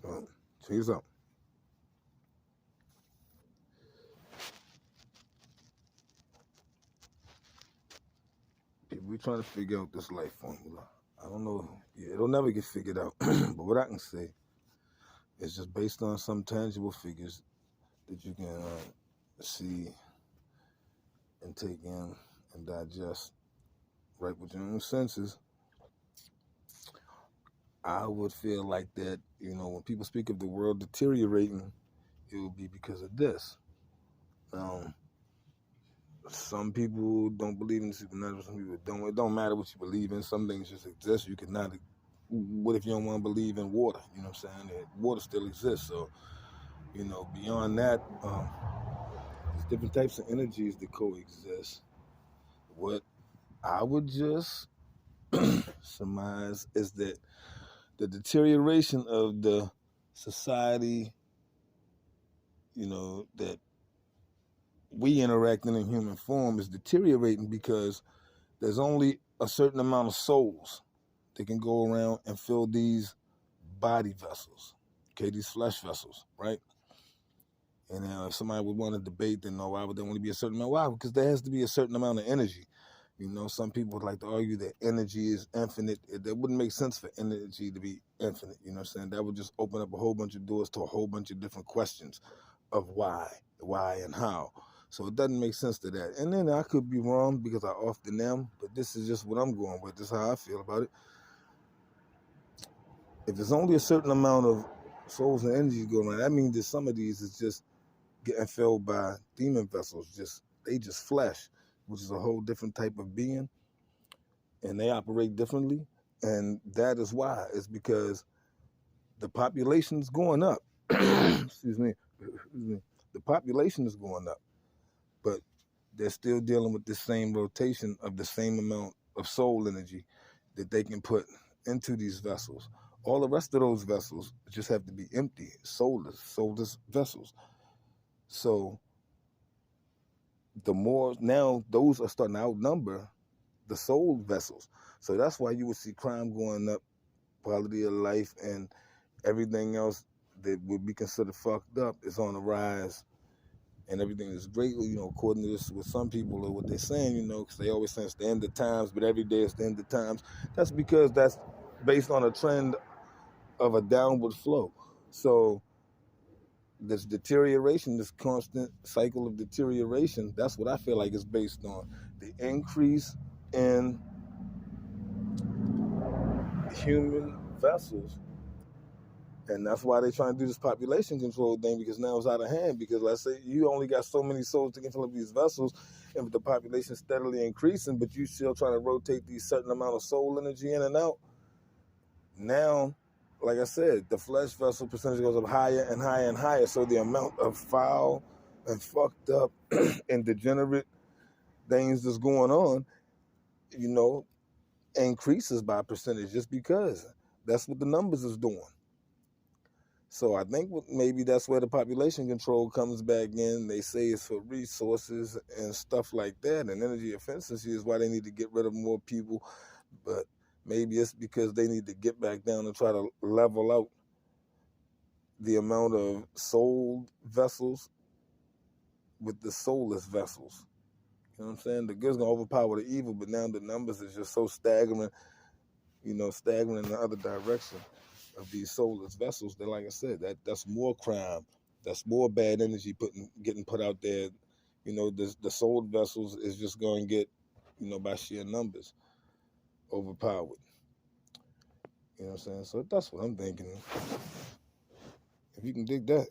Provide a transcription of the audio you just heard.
Check this out. People, we trying to figure out this life formula. I don't know. It'll never get figured out. But what I can say is just based on some tangible figures that you can see and take in and digest right with your own senses. I would feel like that, when people speak of the world deteriorating, it would be because of this. Some people don't believe in supernatural. Some people don't. It don't matter what you believe in. Some things just exist. You cannot. What if you don't want to believe in water? You know what I'm saying? Water still exists. So, beyond that, there's different types of energies that coexist. What I would just surmise is that the deterioration of the society, that we interact in human form is deteriorating because there's only a certain amount of souls that can go around and fill these body vessels, okay, these flesh vessels, right? And if somebody would want to debate, then no, why would there only be a certain amount? Why? Because there has to be a certain amount of energy. Some people would like to argue that energy is infinite. That wouldn't make sense for energy to be infinite. You know what I'm saying? That would just open up a whole bunch of doors to a whole bunch of different questions of why, and how. So it doesn't make sense to that. And then I could be wrong because I often am, but this is just what I'm going with. This is how I feel about it. If there's only a certain amount of souls and energies going around, that means that some of these is just getting filled by demon vessels. They just flesh, which is a whole different type of being, and they operate differently. And that is why. It's because the population is going up. Excuse me. The population is going up, but they're still dealing with the same rotation of the same amount of soul energy that they can put into these vessels. All the rest of those vessels just have to be empty, soulless vessels. So the more now, those are starting to outnumber the soul vessels. So that's why you would see crime going up, quality of life, and everything else that would be considered fucked up is on the rise. And everything is great, according to this, with some people or what they're saying, because they always say it's the end of times, but every day it's the end of times. That's because that's based on a trend of a downward flow. So this deterioration, this constant cycle of deterioration, that's what I feel like is based on. The increase in human vessels. And that's why they're trying to do this population control thing, because now it's out of hand. Because let's say you only got so many souls to fill up these vessels, and with the population steadily increasing, but you still trying to rotate these certain amount of soul energy in and out. Now, like I said, the flesh vessel percentage goes up higher and higher and higher. So the amount of foul and fucked up and degenerate things that's going on, increases by percentage just because that's what the numbers is doing. So I think maybe that's where the population control comes back in. They say it's for resources and stuff like that, and energy efficiency is why they need to get rid of more people. But maybe it's because they need to get back down and try to level out the amount of soul vessels with the soulless vessels. You know what I'm saying? The good's going to overpower the evil, but now the numbers is just so staggering, staggering in the other direction of these soulless vessels. That, like I said, that's more crime, that's more bad energy getting put out there. The soul vessels is just going to get, by sheer numbers, overpowered. You know what I'm saying? So that's what I'm thinking. If you can dig that.